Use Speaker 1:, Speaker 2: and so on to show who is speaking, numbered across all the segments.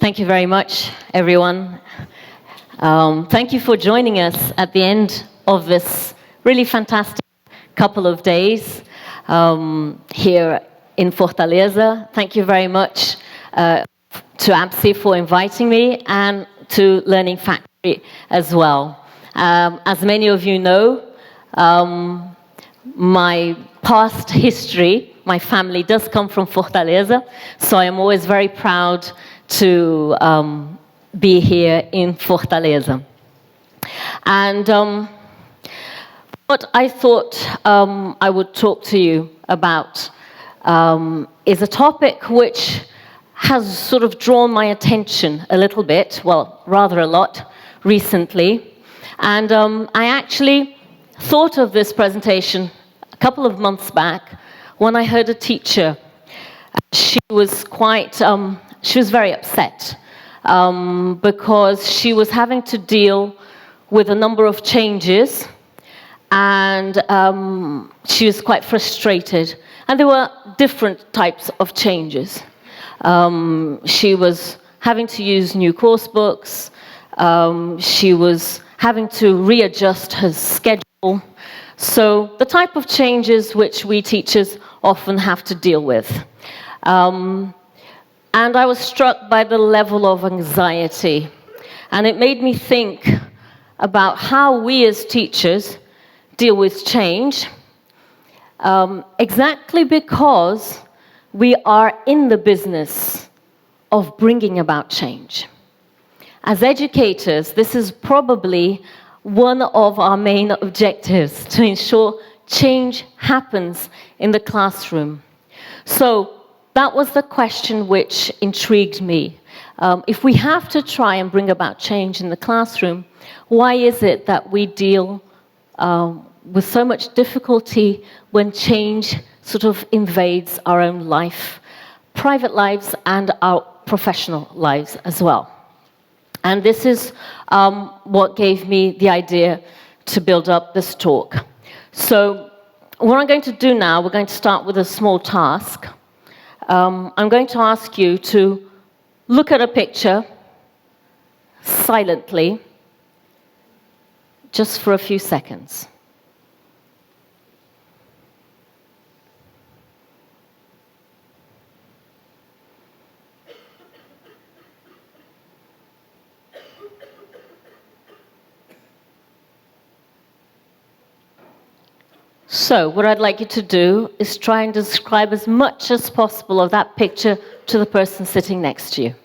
Speaker 1: Thank you very much, everyone. Thank you for joining us at the end of this really fantastic couple of days here in Fortaleza. Thank you very much to APSI for inviting me and to Learning Factory as well. As many of you know, my past history, my family does come from Fortaleza, so I am always very proud to be here in Fortaleza. And what I thought I would talk to you about is a topic which has sort of drawn my attention a little bit, well, rather a lot, recently. And I actually thought of this presentation a couple of months back when I heard a teacher. She was very upset because she was having to deal with a number of changes, and she was quite frustrated. And there were different types of changes. She was having to use new course books. She was having to readjust her schedule. So the type of changes which we teachers often have to deal with. And I was struck by the level of anxiety. And it made me think about how we as teachers deal with change, exactly because we are in the business of bringing about change. As educators, this is probably one of our main objectives, to ensure change happens in the classroom. So that was the question which intrigued me. If we have to try and bring about change in the classroom, why is it that we deal with so much difficulty when change sort of invades our own life, private lives and our professional lives as well? And this is what gave me the idea to build up this talk. So what I'm going to do now, we're going to start with a small task. I'm going to ask you to look at a picture silently, just for a few seconds. So, what I'd like you to do is try and describe as much as possible of that picture to the person sitting next to you.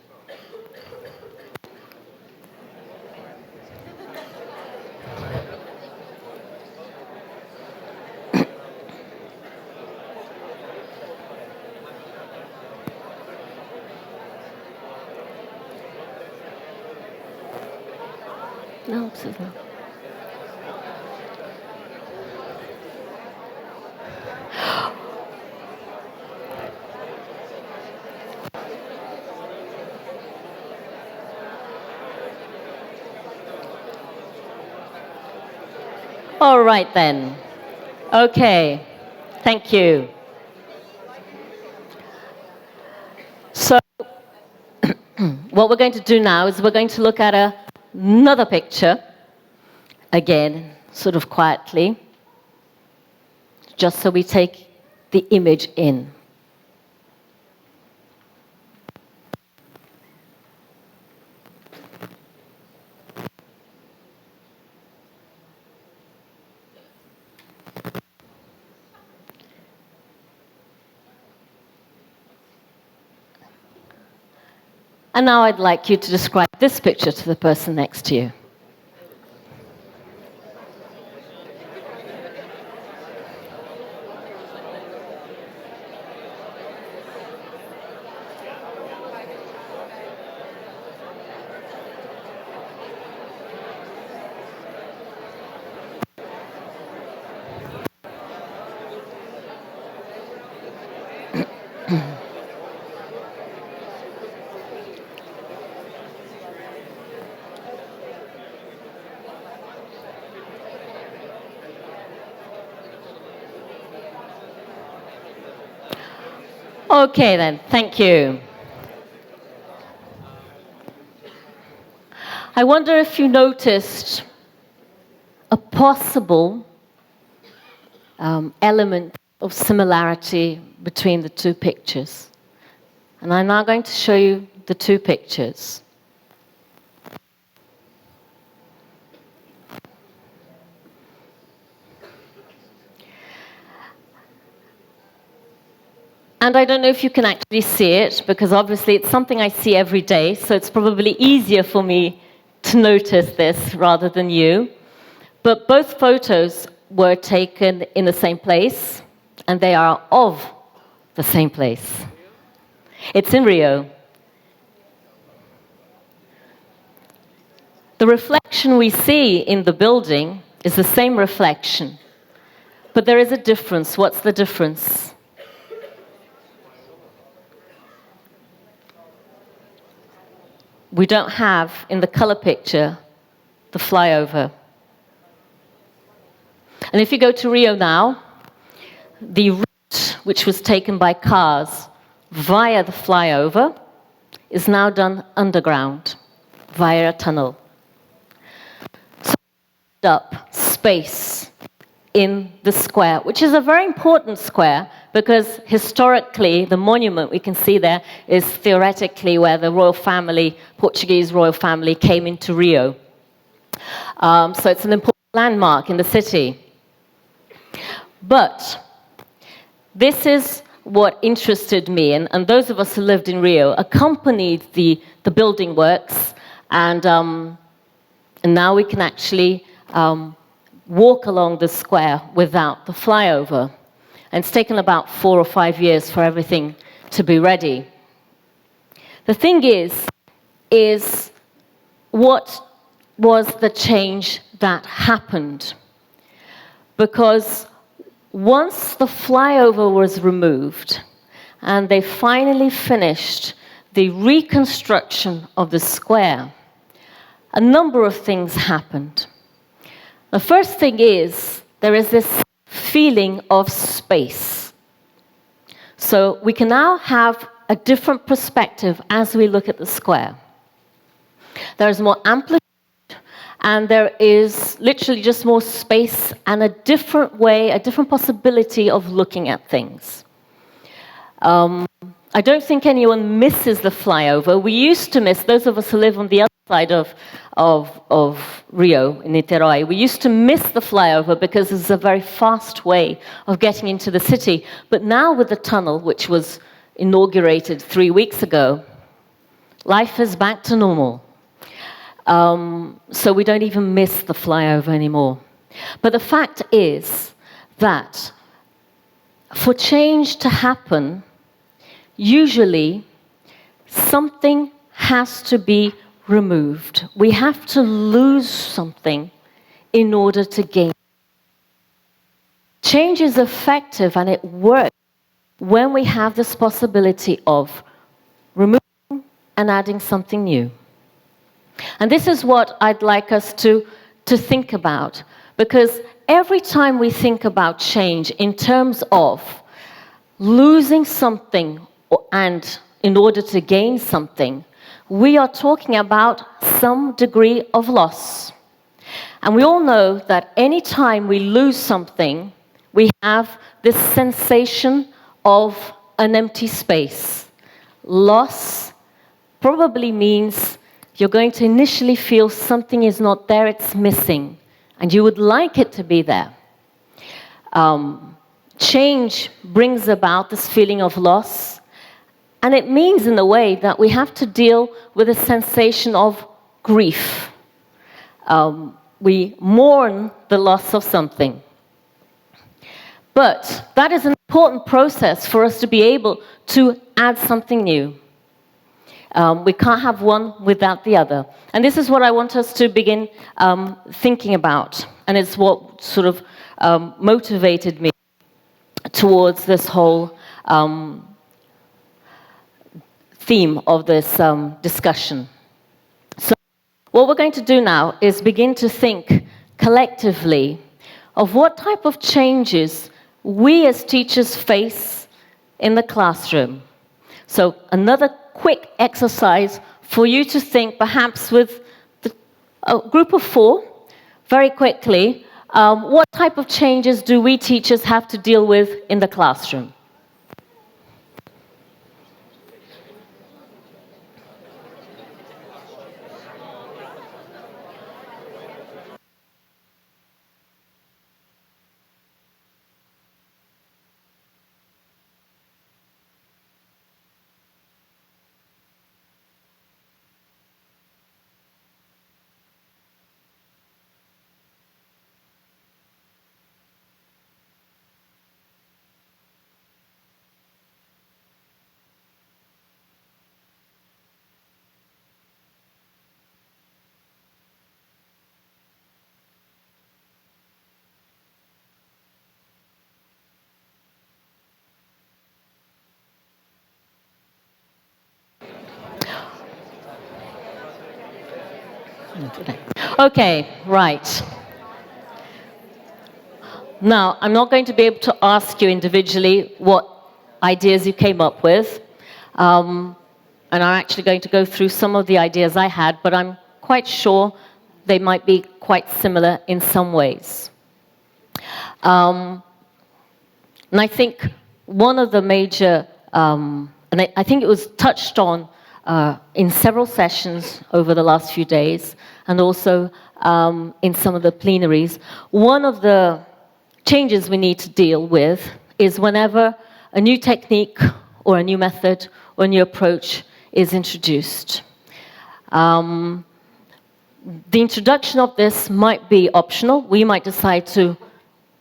Speaker 1: No, absolutely. All right then. Okay. Thank you. So, what we're going to do now is we're going to look at another picture, again, sort of quietly, just so we take the image in. And now I'd like you to describe this picture to the person next to you. Okay then, thank you. I wonder if you noticed a possible element of similarity between the two pictures. And I'm now going to show you the two pictures. And I don't know if you can actually see it, because obviously it's something I see every day, so it's probably easier for me to notice this rather than you. But both photos were taken in the same place, and they are of the same place. It's in Rio. The reflection we see in the building is the same reflection, but there is a difference. What's the difference? We don't have, in the color picture, the flyover. And if you go to Rio now, the route which was taken by cars via the flyover is now done underground, via a tunnel. So up space in the square, which is a very important square, because historically the monument we can see there is theoretically where the royal family, Portuguese royal family, came into Rio. So it's an important landmark in the city. But this is what interested me, and those of us who lived in Rio accompanied the building works, and now we can actually walk along the square without the flyover. And it's taken about 4 or 5 years for everything to be ready. The thing is what was the change that happened? Because once the flyover was removed and they finally finished the reconstruction of the square, a number of things happened. The first thing is there is this feeling of space. So we can now have a different perspective as we look at the square. There's more amplitude, and there is literally just more space and a different way, a different possibility of looking at things. I don't think anyone misses the flyover. We used to miss, those of us who live on the other side of Rio, in Niterói, we used to miss the flyover because it's a very fast way of getting into the city. But now with the tunnel, which was inaugurated 3 weeks ago, life is back to normal. So we don't even miss the flyover anymore. But the fact is that for change to happen, usually something has to be removed. We have to lose something in order to gain. Change is effective and it works when we have this possibility of removing and adding something new. And this is what I'd like us to think about, because every time we think about change in terms of losing something and in order to gain something, we are talking about some degree of loss. And we all know that any time we lose something, we have this sensation of an empty space. Loss probably means you're going to initially feel something is not there, it's missing, and you would like it to be there. Change brings about this feeling of loss, and it means in a way that we have to deal with a sensation of grief. We mourn the loss of something. But that is an important process for us to be able to add something new. We can't have one without the other. And this is what I want us to begin thinking about. And it's what sort of motivated me towards this whole theme of this discussion. So what we're going to do now is begin to think collectively of what type of changes we as teachers face in the classroom. So another quick exercise for you to think, perhaps with A group of 4, very quickly, what type of changes do we teachers have to deal with in the classroom? Okay, right. Now, I'm not going to be able to ask you individually what ideas you came up with, and I'm actually going to go through some of the ideas I had, but I'm quite sure they might be quite similar in some ways. And I think one of the major, and I think it was touched on in several sessions over the last few days, and also in some of the plenaries, one of the changes we need to deal with is whenever a new technique or a new method or a new approach is introduced. The introduction of this might be optional. We might decide to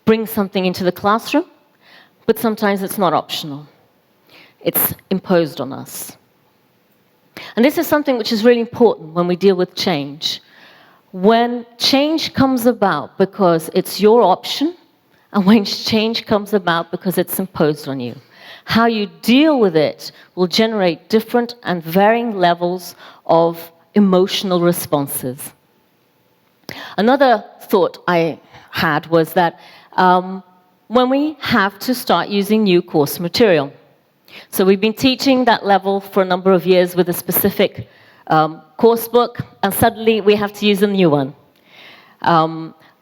Speaker 1: bring something into the classroom, but sometimes it's not optional. It's imposed on us. And this is something which is really important when we deal with change. When change comes about because it's your option, and when change comes about because it's imposed on you, how you deal with it will generate different and varying levels of emotional responses. Another thought I had was that when we have to start using new course material. So we've been teaching that level for a number of years with a specific course book, and suddenly we have to use a new one.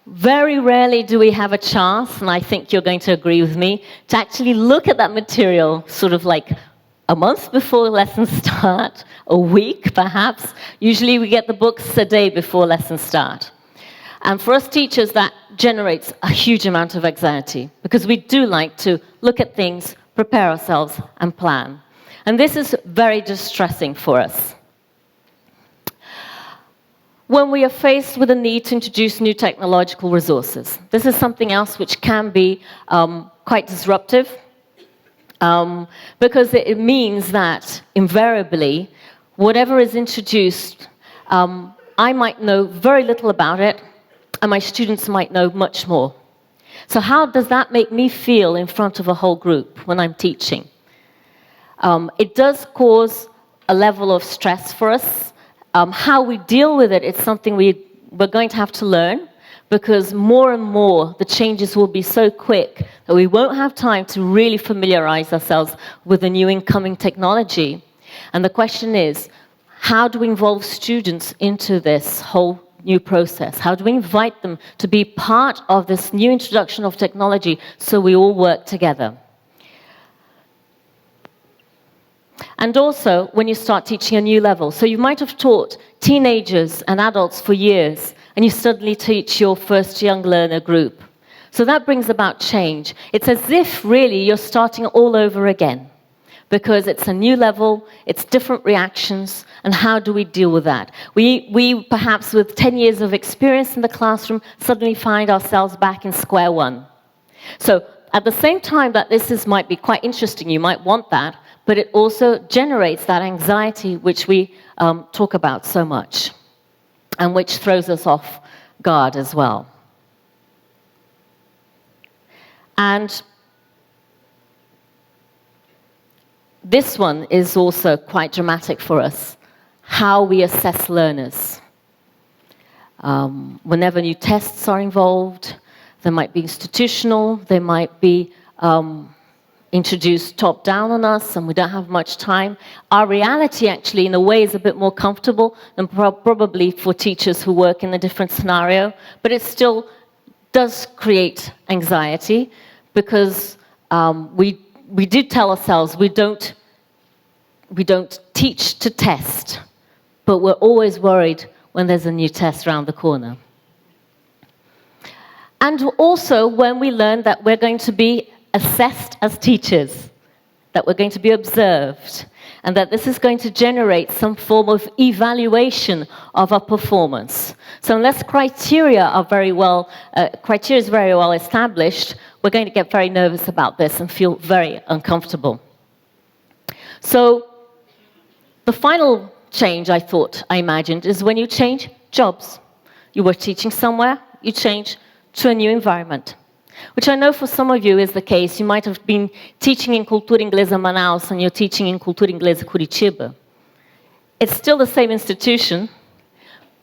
Speaker 1: Very rarely do we have a chance, and I think you're going to agree with me, to actually look at that material sort of like a month before lessons start, a week perhaps. Usually we get the books a day before lessons start. And for us teachers, that generates a huge amount of anxiety, because we do like to look at things, prepare ourselves, and plan. And this is very distressing for us. When we are faced with a need to introduce new technological resources, this is something else which can be quite disruptive, because it means that invariably, whatever is introduced, I might know very little about it, and my students might know much more. So how does that make me feel in front of a whole group when I'm teaching? It does cause a level of stress for us. How we deal with it is something we're going to have to learn, because more and more the changes will be so quick that we won't have time to really familiarize ourselves with the new incoming technology. And the question is, how do we involve students into this whole new process? How do we invite them to be part of this new introduction of technology so we all work together? And also, when you start teaching a new level, so you might have taught teenagers and adults for years, and you suddenly teach your first young learner group. So that brings about change. It's as if, really, you're starting all over again, because it's a new level, it's different reactions, and how do we deal with that? We perhaps, with 10 years of experience in the classroom, suddenly find ourselves back in square one. So at the same time that might be quite interesting, you might want that, but it also generates that anxiety which we talk about so much, and which throws us off guard as well. And this one is also quite dramatic for us, how we assess learners. Whenever new tests are involved, they might be institutional, they might be introduced top-down on us and we don't have much time. Our reality actually, in a way, is a bit more comfortable than probably for teachers who work in a different scenario, but it still does create anxiety because we did tell ourselves we don't teach to test, but we're always worried when there's a new test around the corner. And also when we learn that we're going to be assessed as teachers, that we're going to be observed, and that this is going to generate some form of evaluation of our performance. So unless criteria is very well established, we're going to get very nervous about this and feel very uncomfortable. So the final change I imagined is when you change jobs. You were teaching somewhere, you change to a new environment, which I know for some of you is the case. You might have been teaching in Cultura Inglesa Manaus and you're teaching in Cultura Inglesa Curitiba. It's still the same institution,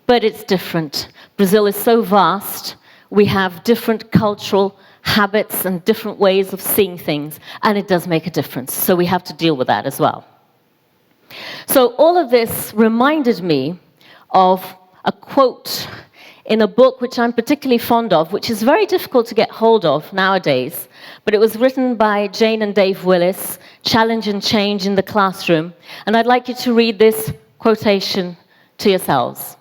Speaker 1: but it's different. Brazil is so vast, we have different cultural habits and different ways of seeing things, and it does make a difference. So we have to deal with that as well. So all of this reminded me of a quote in a book which I'm particularly fond of, which is very difficult to get hold of nowadays, but it was written by Jane and Dave Willis, Challenge and Change in the Classroom, and I'd like you to read this quotation to yourselves.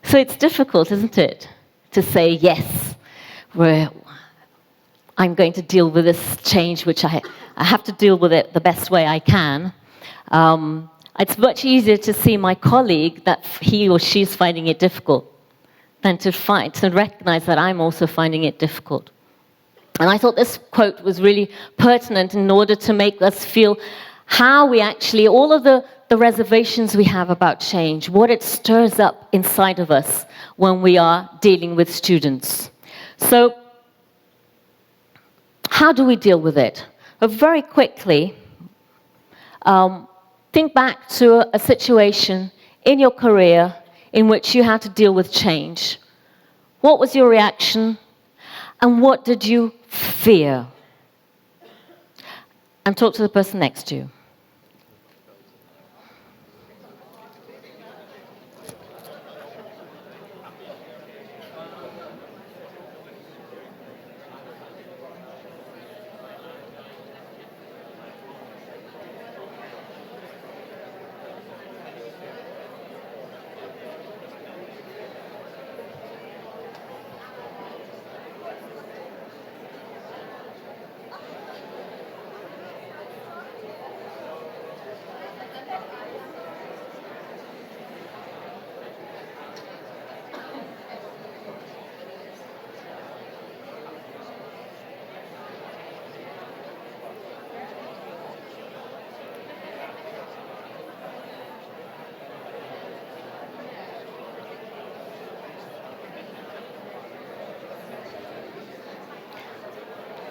Speaker 1: So it's difficult, isn't it, to say, yes, I'm going to deal with this change, which I have to deal with it the best way I can. It's much easier to see my colleague that he or she's finding it difficult than to recognize that I'm also finding it difficult. And I thought this quote was really pertinent in order to make us feel how we actually, all of the reservations we have about change, what it stirs up inside of us when we are dealing with students. So, how do we deal with it? Very quickly, think back to a situation in your career in which you had to deal with change. What was your reaction? And what did you fear? And talk to the person next to you.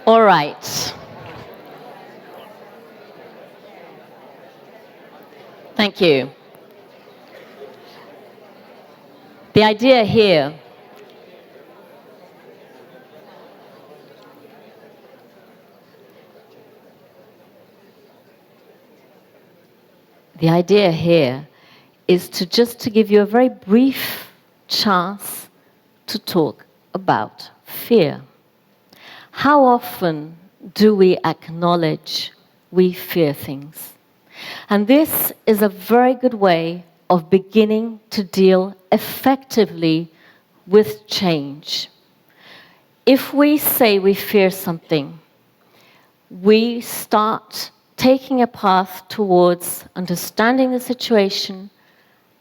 Speaker 1: All right. Thank you. The idea here is to give you a very brief chance to talk about fear. How often do we acknowledge we fear things? And this is a very good way of beginning to deal effectively with change. If we say we fear something, we start taking a path towards understanding the situation,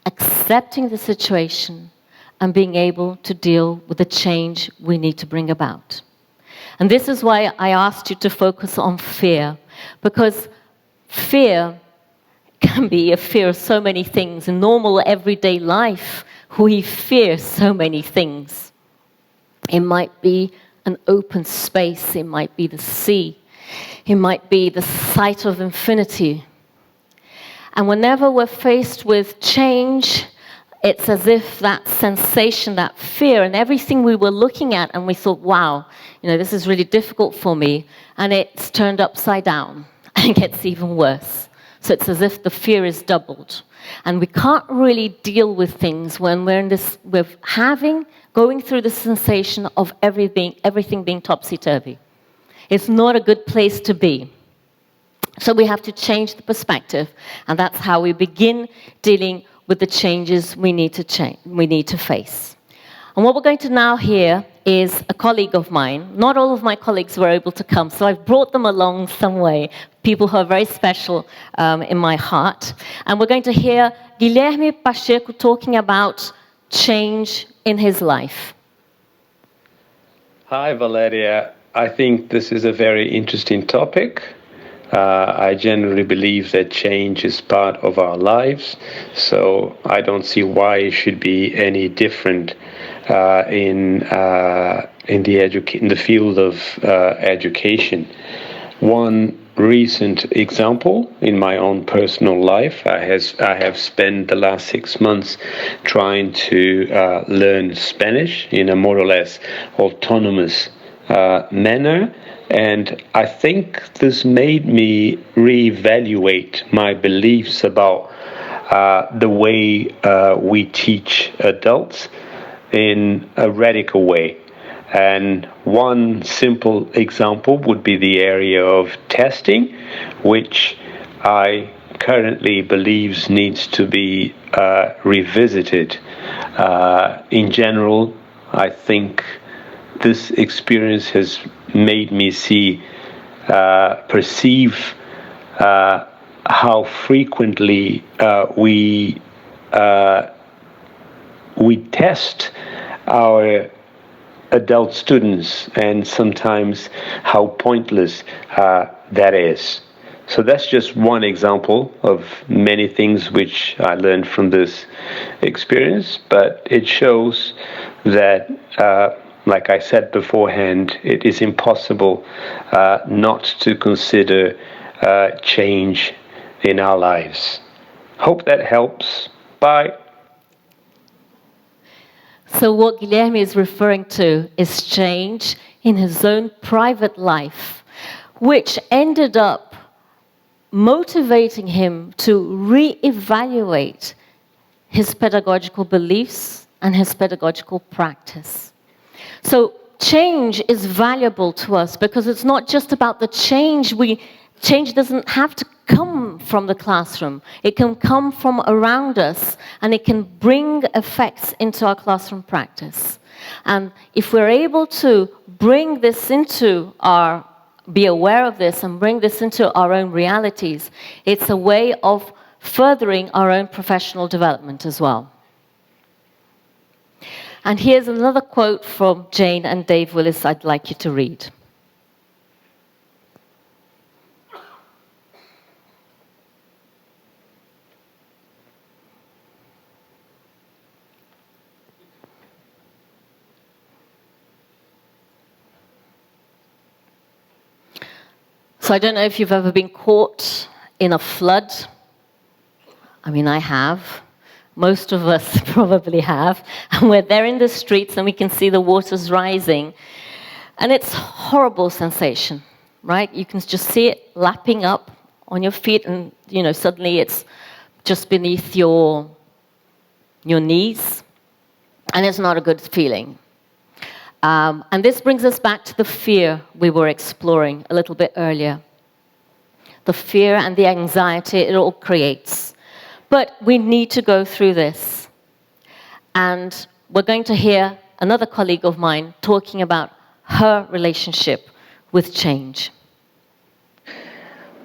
Speaker 1: accepting the situation, and being able to deal with the change we need to bring about. And this is why I asked you to focus on fear, because fear can be a fear of so many things. In normal everyday life, we fear so many things. It might be an open space, it might be the sea, it might be the sight of infinity. And whenever we're faced with change, it's as if that sensation, that fear, and everything we were looking at, and we thought, wow, this is really difficult for me, and it's turned upside down, and it gets even worse. So it's as if the fear is doubled. And we can't really deal with things when we're going through the sensation of everything being topsy-turvy. It's not a good place to be. So we have to change the perspective, and that's how we begin dealing with the changes we need to face. And what we're going to now hear is a colleague of mine. Not all of my colleagues were able to come, so I've brought them along some way, people who are very special in my heart. And we're going to hear Guilherme Pacheco talking about change in his life.
Speaker 2: Hi, Valeria. I think this is a very interesting topic. I generally believe that change is part of our lives, so I don't see why it should be any different in the field of education. One recent example in my own personal life, I have spent the last 6 months trying to learn Spanish in a more or less autonomous manner. And I think this made me reevaluate my beliefs about the way we teach adults in a radical way. And one simple example would be the area of testing, which I currently believe needs to be revisited. In general, I think this experience has made me perceive how frequently we test our adult students, and sometimes how pointless that is. So that's just one example of many things which I learned from this experience, but it shows that like I said beforehand, it is impossible not to consider change in our lives. Hope that helps. Bye.
Speaker 1: So what Guilherme is referring to is change in his own private life, which ended up motivating him to reevaluate his pedagogical beliefs and his pedagogical practice. So change is valuable to us because it's not just about the change. Change doesn't have to come from the classroom. It can come from around us, and it can bring effects into our classroom practice. And if we're able to bring this be aware of this and bring this into our own realities, it's a way of furthering our own professional development as well. And here's another quote from Jane and Dave Willis I'd like you to read. So I don't know if you've ever been caught in a flood. I mean, I have. Most of us probably have. And we're there in the streets and we can see the waters rising. And it's a horrible sensation, right? You can just see it lapping up on your feet, and suddenly it's just beneath your knees. And it's not a good feeling. And this brings us back to the fear we were exploring a little bit earlier. The fear and the anxiety it all creates. But we need to go through this. And we're going to hear another colleague of mine talking about her relationship with change.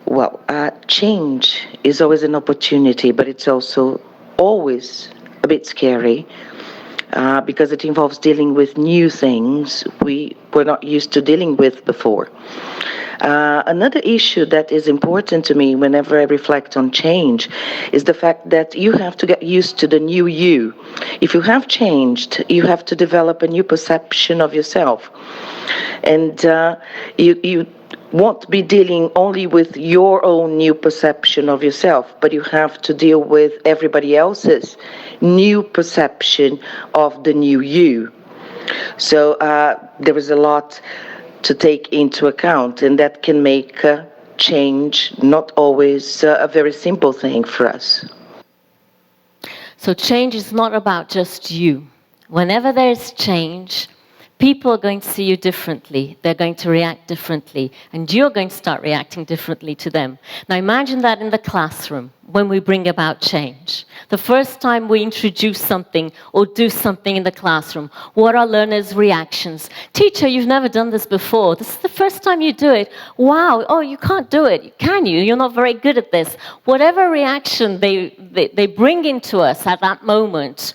Speaker 3: Well, change is always an opportunity, but it's also always a bit scary. Because it involves dealing with new things we were not used to dealing with before. Another issue that is important to me whenever I reflect on change is the fact that you have to get used to the new you. If you have changed, you have to develop a new perception of yourself. And you won't be dealing only with your own new perception of yourself, but you have to deal with everybody else's new perception of the new you. So there is a lot to take into account, and that can make change not always a very simple thing for us.
Speaker 1: So change is not about just you. Whenever there is change, people are going to see you differently. They're going to react differently. And you're going to start reacting differently to them. Now imagine that in the classroom when we bring about change. The first time we introduce something or do something in the classroom, what are learners' reactions? Teacher, you've never done this before. This is the first time you do it. Wow, oh, you can't do it. Can you? You're not very good at this. Whatever reaction they bring into us at that moment,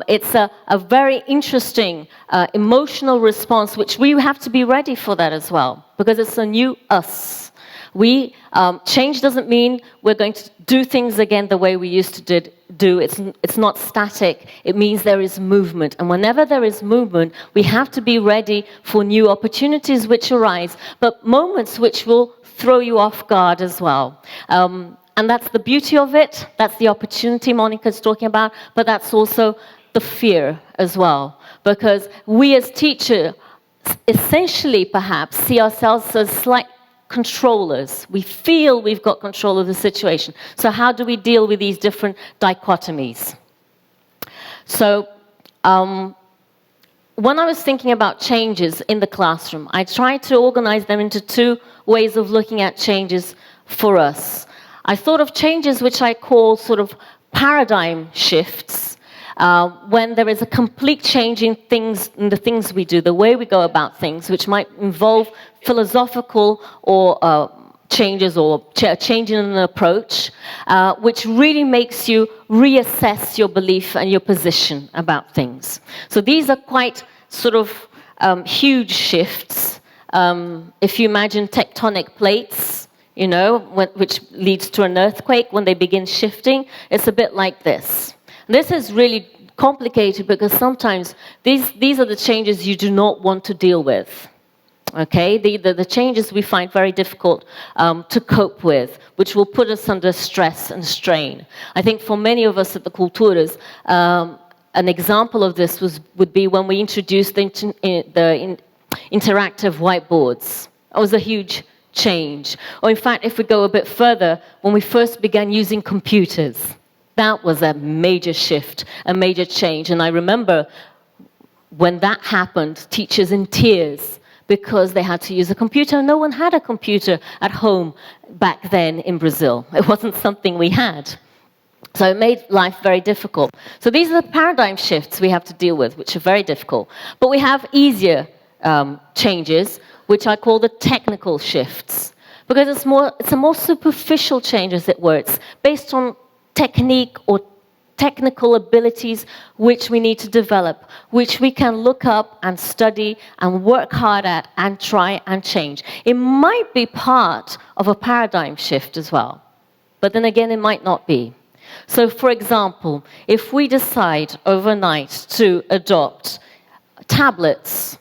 Speaker 1: it's a very interesting emotional response, which we have to be ready for that as well, because it's a new us. Change doesn't mean we're going to do things again the way we used to do. It's not static. It means there is movement. And whenever there is movement, we have to be ready for new opportunities which arise, but moments which will throw you off guard as well. And that's the beauty of it. That's the opportunity Monica's talking about, but that's also the fear as well. Because we as teachers essentially perhaps see ourselves as slight controllers. We feel we've got control of the situation. So how do we deal with these different dichotomies? So when I was thinking about changes in the classroom, I tried to organize them into two ways of looking at changes for us. I thought of changes which I call sort of paradigm shifts, when there is a complete change in the things we do, the way we go about things, which might involve philosophical or changes or change in an approach, which really makes you reassess your belief and your position about things. So these are quite sort of huge shifts. If you imagine tectonic plates, you know, which leads to an earthquake, when they begin shifting, it's a bit like this. This is really complicated because sometimes these are the changes you do not want to deal with. Okay, the changes we find very difficult to cope with, which will put us under stress and strain. I think for many of us at the Culturas, an example of this would be when we introduced the interactive whiteboards. It was a huge change. Or in fact, if we go a bit further, when we first began using computers, that was a major shift, a major change. And I remember when that happened, teachers in tears, because they had to use a computer. No one had a computer at home back then in Brazil. It wasn't something we had. So it made life very difficult. So these are the paradigm shifts we have to deal with, which are very difficult. But we have easier changes, which I call the technical shifts, because it's a more superficial change, as it were. It's based on technique or technical abilities which we need to develop, which we can look up and study and work hard at and try and change. It might be part of a paradigm shift as well, but then again, it might not be. So, for example, if we decide overnight to adopt tablets,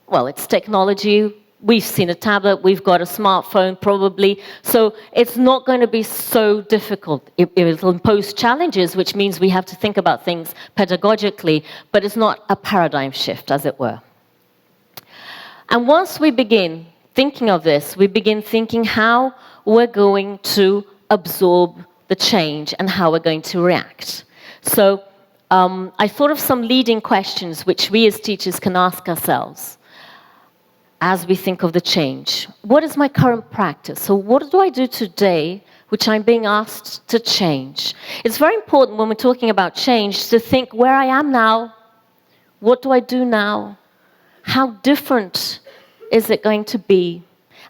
Speaker 1: well, it's technology. We've seen a tablet, we've got a smartphone probably, so it's not going to be so difficult. It will impose challenges, which means we have to think about things pedagogically, but it's not a paradigm shift, as it were. And once we begin thinking of this, we begin thinking how we're going to absorb the change and how we're going to react. So I thought of some leading questions which we as teachers can ask ourselves as we think of the change. What is my current practice? So what do I do today which I'm being asked to change? It's very important when we're talking about change to think where I am now, what do I do now, how different is it going to be,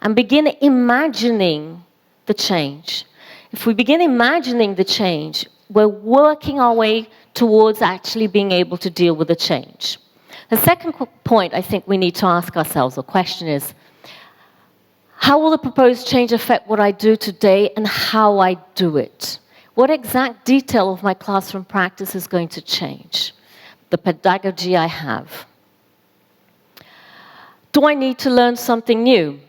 Speaker 1: and begin imagining the change. If we begin imagining the change, we're working our way towards actually being able to deal with the change. The second point I think we need to ask ourselves, or question, is How will the proposed change affect what I do today and how I do it? What exact detail of my classroom practice is going to change? The pedagogy I have. Do I need to learn something new?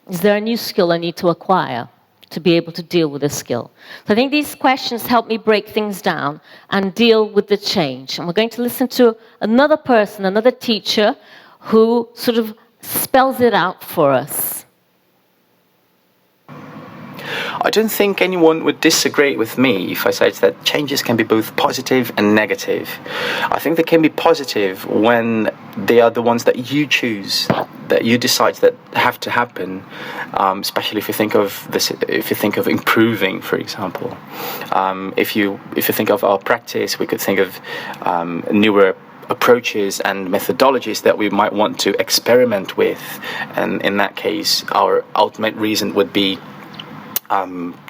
Speaker 1: Is there a new skill I need to acquire to be able to deal with this skill? So I think these questions help me break things down and deal with the change. And we're going to listen to another person, another teacher, who sort of spells it out for us.
Speaker 4: I don't think anyone would disagree with me if I said that changes can be both positive and negative. I think they can be positive when they are the ones that you choose, that you decide that have to happen. Especially if you think of this, if you think of improving, for example. If you think of our practice, we could think of newer approaches and methodologies that we might want to experiment with, and in that case, our ultimate reason would be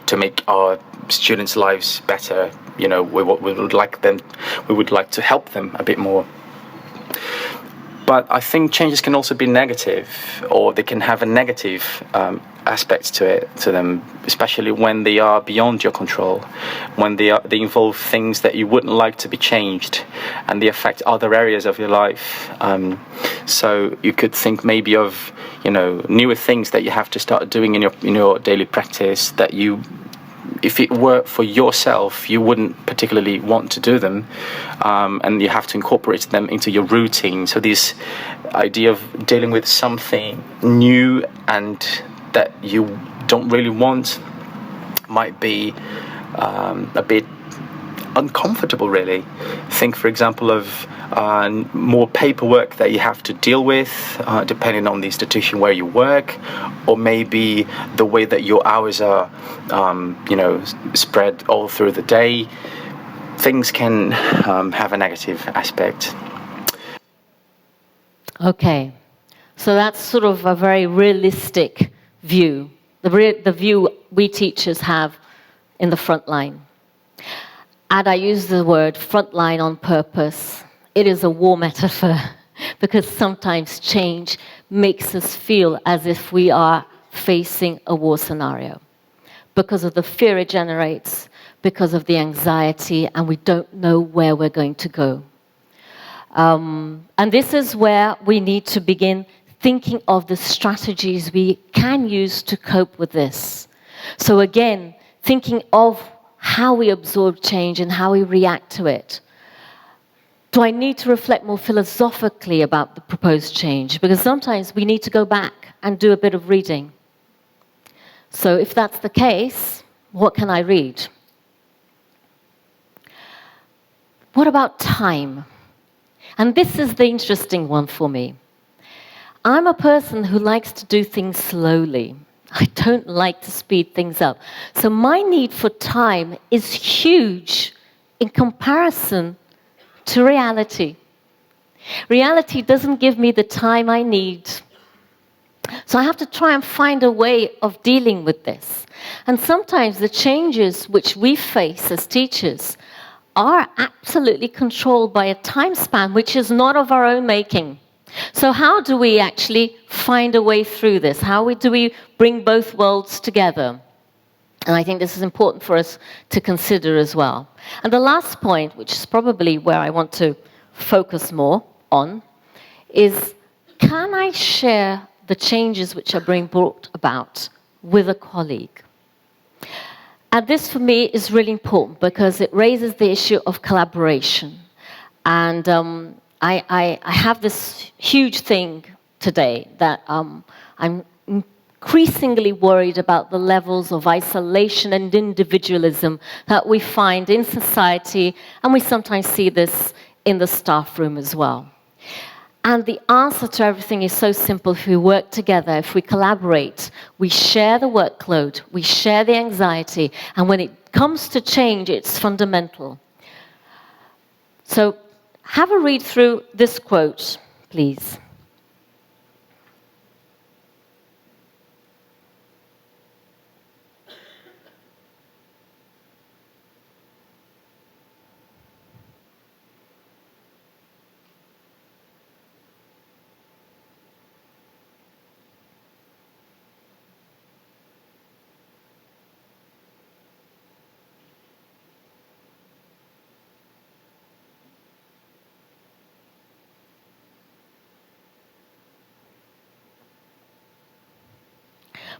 Speaker 4: to make our students' lives better. You know, we would like to help them a bit more. But I think changes can also be negative, or they can have a negative aspect to them, especially when they are beyond your control, when they involve things that you wouldn't like to be changed, and they affect other areas of your life. So you could think maybe of, you know, newer things that you have to start doing in your daily practice that you, if it were for yourself, you wouldn't particularly want to do them, and you have to incorporate them into your routine. So this idea of dealing with something new and that you don't really want might be a bit uncomfortable, really. Think, for example, of more paperwork that you have to deal with, depending on the institution where you work, or maybe the way that your hours are, spread all through the day. Things can have a negative aspect.
Speaker 1: Okay, so that's sort of a very realistic view, the view we teachers have in the front line. And I use the word frontline on purpose. It is a war metaphor because sometimes change makes us feel as if we are facing a war scenario because of the fear it generates, because of the anxiety, and we don't know where we're going to go. And this is where we need to begin thinking of the strategies we can use to cope with this. So again, thinking of how we absorb change and how we react to it. Do I need to reflect more philosophically about the proposed change? Because sometimes we need to go back and do a bit of reading. So if that's the case, what can I read? What about time? And this is the interesting one for me. I'm a person who likes to do things slowly. I don't like to speed things up. So my need for time is huge in comparison to reality. Reality doesn't give me the time I need. So I have to try and find a way of dealing with this. And sometimes the changes which we face as teachers are absolutely controlled by a time span which is not of our own making. So how do we actually find a way through this? How do we bring both worlds together? And I think this is important for us to consider as well. And the last point, which is probably where I want to focus more on, is can I share the changes which are being brought about with a colleague? And this for me is really important because it raises the issue of collaboration. And I have this huge thing today that I'm increasingly worried about the levels of isolation and individualism that we find in society, and we sometimes see this in the staff room as well. And the answer to everything is so simple. If we work together, if we collaborate, we share the workload, we share the anxiety, and when it comes to change, it's fundamental. So have a read through this quote, please.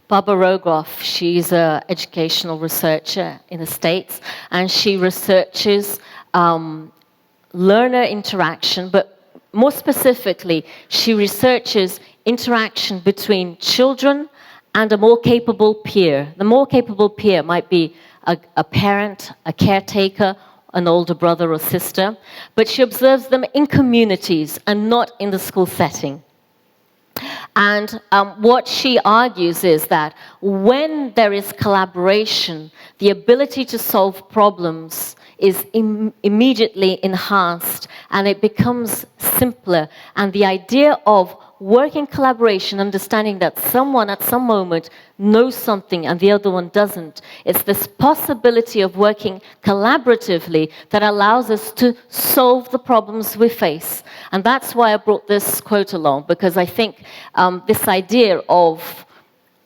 Speaker 1: Barbara Rogoff, she's an educational researcher in the States, and she researches learner interaction, but more specifically, she researches interaction between children and a more capable peer. The more capable peer might be a parent, a caretaker, an older brother or sister, but she observes them in communities and not in the school setting. And what she argues is that when there is collaboration, the ability to solve problems is immediately enhanced and it becomes simpler. And the idea of working collaboration, understanding that someone at some moment knows something and the other one doesn't, it's this possibility of working collaboratively that allows us to solve the problems we face. And that's why I brought this quote along, because I think this idea of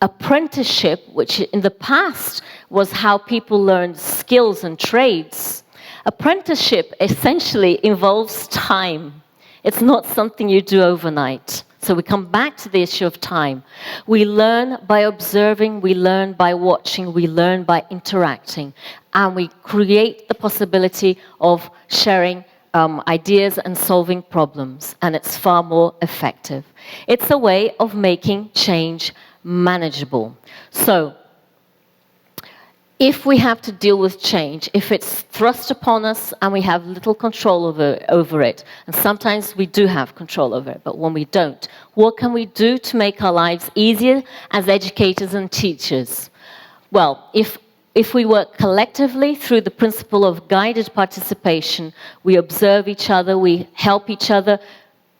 Speaker 1: apprenticeship, which in the past was how people learned skills and trades, apprenticeship essentially involves time. It's not something you do overnight. So we come back to the issue of time. We learn by observing, we learn by watching, we learn by interacting, and we create the possibility of sharing ideas and solving problems, and it's far more effective. It's a way of making change manageable. So, if we have to deal with change, if it's thrust upon us and we have little control over it, and sometimes we do have control over it, but when we don't, what can we do to make our lives easier as educators and teachers? Well, if we work collectively through the principle of guided participation, we observe each other, we help each other,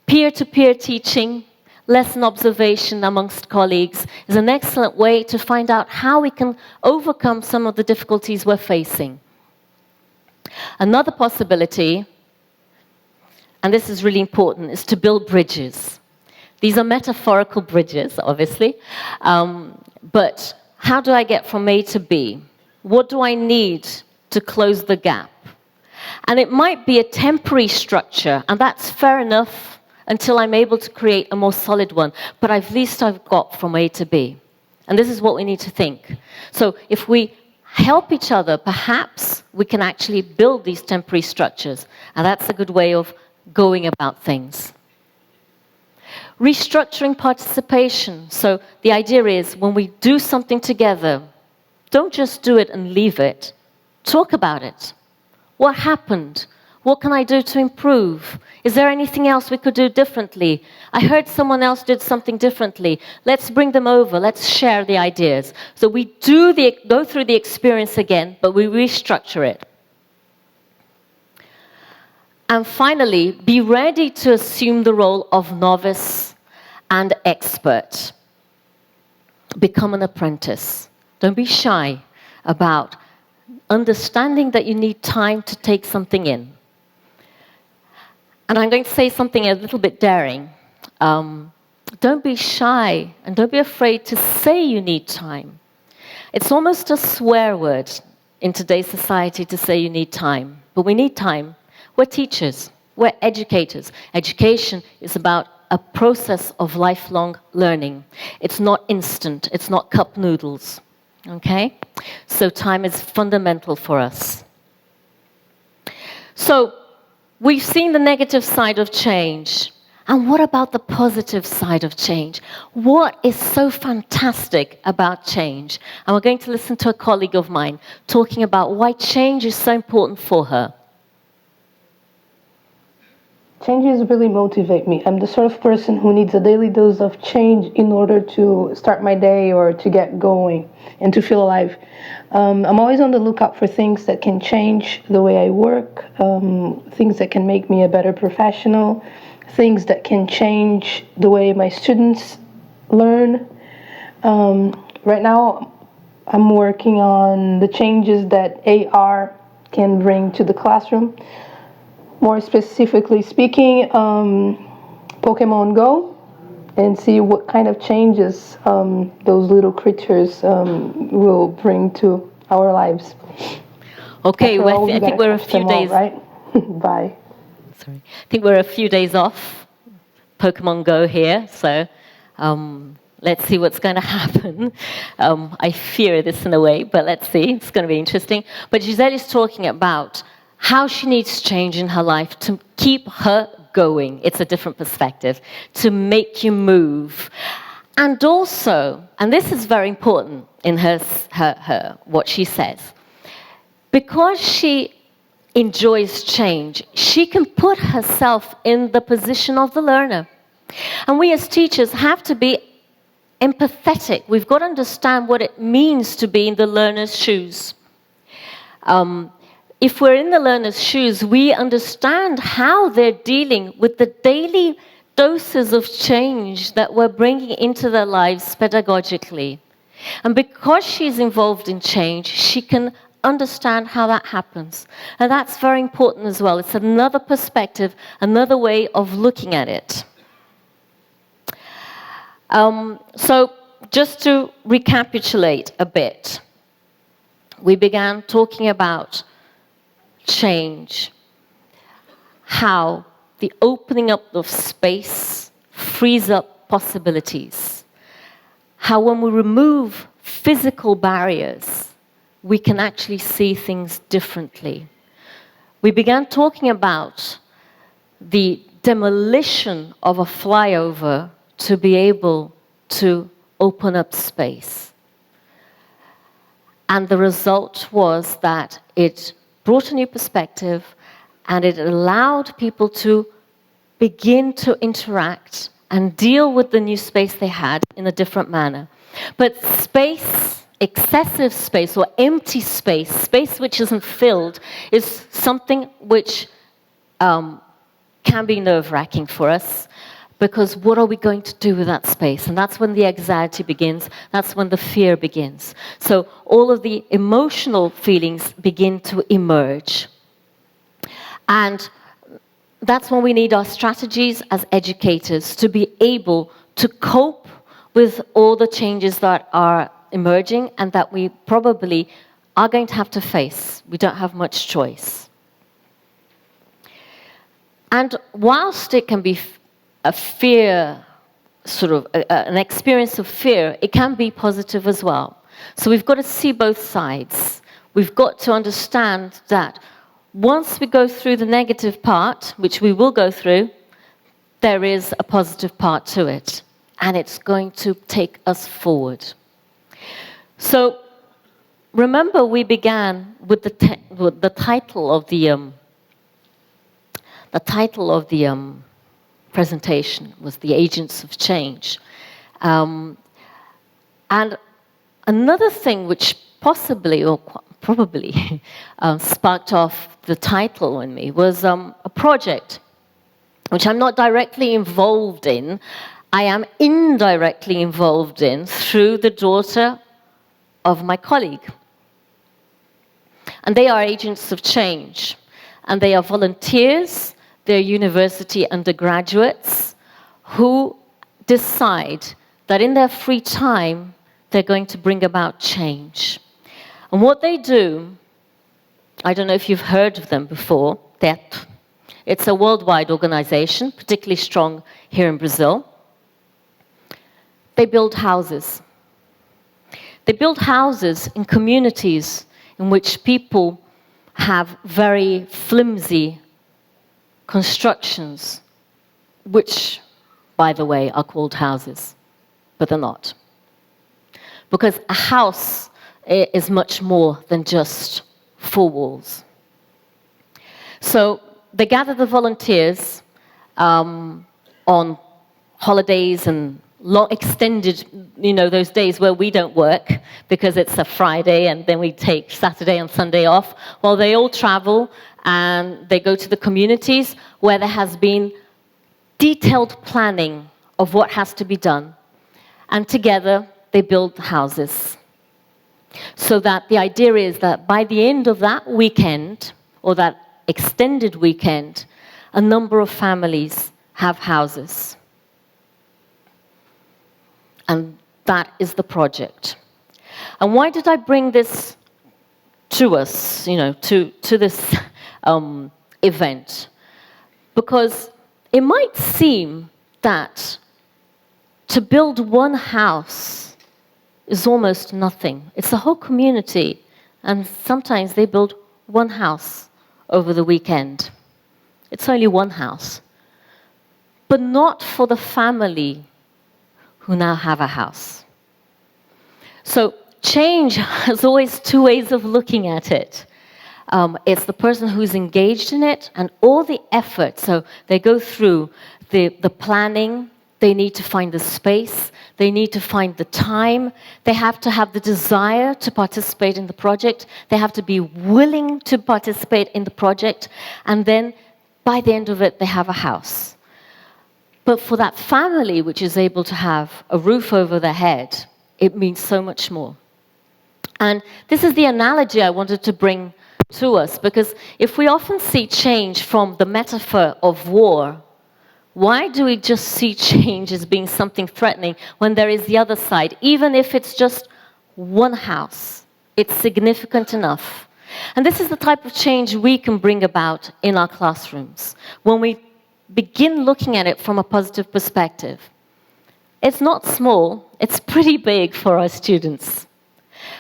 Speaker 1: peer-to-peer teaching, lesson observation amongst colleagues is an excellent way to find out how we can overcome some of the difficulties we're facing. Another possibility, and this is really important, is to build bridges. These are metaphorical bridges, obviously, but how do I get from A to B? What do I need to close the gap? And it might be a temporary structure, and that's fair enough until I'm able to create a more solid one, but at least I've got from A to B. And this is what we need to think. So if we help each other, perhaps we can actually build these temporary structures, and that's a good way of going about things. Restructuring participation. So the idea is when we do something together, don't just do it and leave it. Talk about it. What happened? What can I do to improve? Is there anything else we could do differently? I heard someone else did something differently. Let's bring them over. Let's share the ideas. So we go through the experience again, but we restructure it. And finally, be ready to assume the role of novice and expert. Become an apprentice. Don't be shy about understanding that you need time to take something in. And I'm going to say something a little bit daring. Don't be shy and don't be afraid to say you need time. It's almost a swear word in today's society to say you need time. But we need time. We're teachers. We're educators. Education is about a process of lifelong learning. It's not instant. It's not cup noodles. Okay? So time is fundamental for us. So, we've seen the negative side of change. And what about the positive side of change? What is so fantastic about change? And we're going to listen to a colleague of mine talking about why change is so important for her.
Speaker 5: Changes really motivate me. I'm the sort of person who needs a daily dose of change in order to start my day or to get going and to feel alive. I'm always on the lookout for things that can change the way I work, things that can make me a better professional, things that can change the way my students learn. Right now, I'm working on the changes that AR can bring to the classroom. More specifically speaking, Pokemon Go, and see what kind of changes those little creatures will bring to our lives.
Speaker 1: Okay, well, I think we're a few days...
Speaker 5: right? Bye.
Speaker 1: Sorry. I think we're a few days off Pokemon Go here, so Let's see what's going to happen. I fear this in a way, but let's see. It's going to be interesting. But Giselle is talking about how she needs change in her life to keep her going. It's a different perspective, to make you move. And also, and this is very important in her what she says, because she enjoys change, she can put herself in the position of the learner. And we as teachers have to be empathetic. We've got to understand what it means to be in the learner's shoes. If we're in the learner's shoes, we understand how they're dealing with the daily doses of change that we're bringing into their lives pedagogically. And because she's involved in change, she can understand how that happens. And that's very important as well. It's another perspective, another way of looking at it. So just to recapitulate a bit, we began talking about change, how the opening up of space frees up possibilities, how when we remove physical barriers, we can actually see things differently. We began talking about the demolition of a flyover to be able to open up space. And the result was that it brought a new perspective and it allowed people to begin to interact and deal with the new space they had in a different manner. But space, excessive space or empty space, space which isn't filled, is something which can be nerve-wracking for us, because what are we going to do with that space? And that's when the anxiety begins, that's when the fear begins. So all of the emotional feelings begin to emerge. And that's when we need our strategies as educators to be able to cope with all the changes that are emerging and that we probably are going to have to face. We don't have much choice. And whilst it can be a fear, sort of an experience of fear, it can be positive as well. So we've got to see both sides. We've got to understand that once we go through the negative part, which we will go through, there is a positive part to it, and it's going to take us forward. So remember, we began with the title of the presentation was The Agents of Change. And another thing which possibly or probably sparked off the title in me was a project which I'm not directly involved in. I am indirectly involved in through the daughter of my colleague. And they are agents of change. And they are volunteers, they're university undergraduates who decide that in their free time, they're going to bring about change. And what they do, I don't know if you've heard of them before, it's a worldwide organization, particularly strong here in Brazil. They build houses. They build houses in communities in which people have very flimsy constructions, which, by the way, are called houses, but they're not. Because a house is much more than just four walls. So they gather the volunteers on holidays and extended, those days where we don't work because it's a Friday and then we take Saturday and Sunday off. Well, they all travel and they go to the communities where there has been detailed planning of what has to be done. And together they build houses. So that the idea is that by the end of that weekend, or that extended weekend, a number of families have houses. And that is the project. And why did I bring this to us, to this event? Because it might seem that to build one house is almost nothing. It's a whole community, and sometimes they build one house over the weekend. It's only one house. But not for the family who now have a house. So change has always two ways of looking at it. It's the person who's engaged in it and all the effort. So they go through the planning, they need to find the space, they need to find the time, they have to have the desire to participate in the project, they have to be willing to participate in the project, and then by the end of it, they have a house. But for that family which is able to have a roof over their head, it means so much more. And this is the analogy I wanted to bring to us, because if we often see change from the metaphor of war, why do we just see change as being something threatening when there is the other side? Even if it's just one house, it's significant enough. And this is the type of change we can bring about in our classrooms when we begin looking at it from a positive perspective. It's not small, it's pretty big for our students.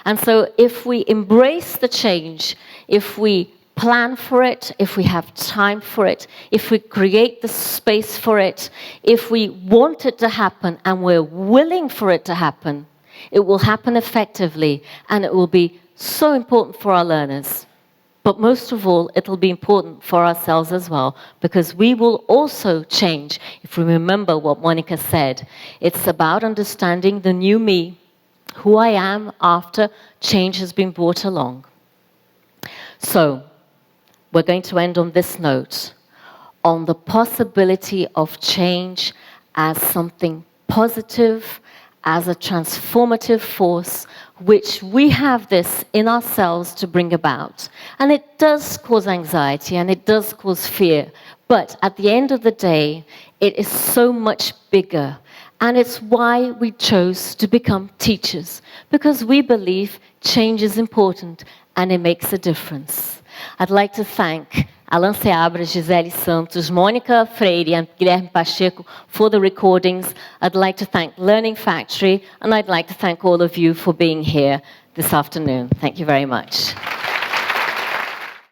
Speaker 1: And so if we embrace the change, if we plan for it, if we have time for it, if we create the space for it, if we want it to happen and we're willing for it to happen, it will happen effectively and it will be so important for our learners. But most of all, it'll be important for ourselves as well, because we will also change. If we remember what Monica said, it's about understanding the new me, who I am after change has been brought along. So, we're going to end on this note, on the possibility of change as something positive, as a transformative force, which we have this in ourselves to bring about. And it does cause anxiety and it does cause fear, but at the end of the day, it is so much bigger. And it's why we chose to become teachers, because we believe change is important and it makes a difference. I'd like to thank Alan Seabra, Gisele Santos, Monica Freire, and Guilherme Pacheco for the recordings. I'd like to thank Learning Factory, and I'd like to thank all of you for being here this afternoon. Thank you very much.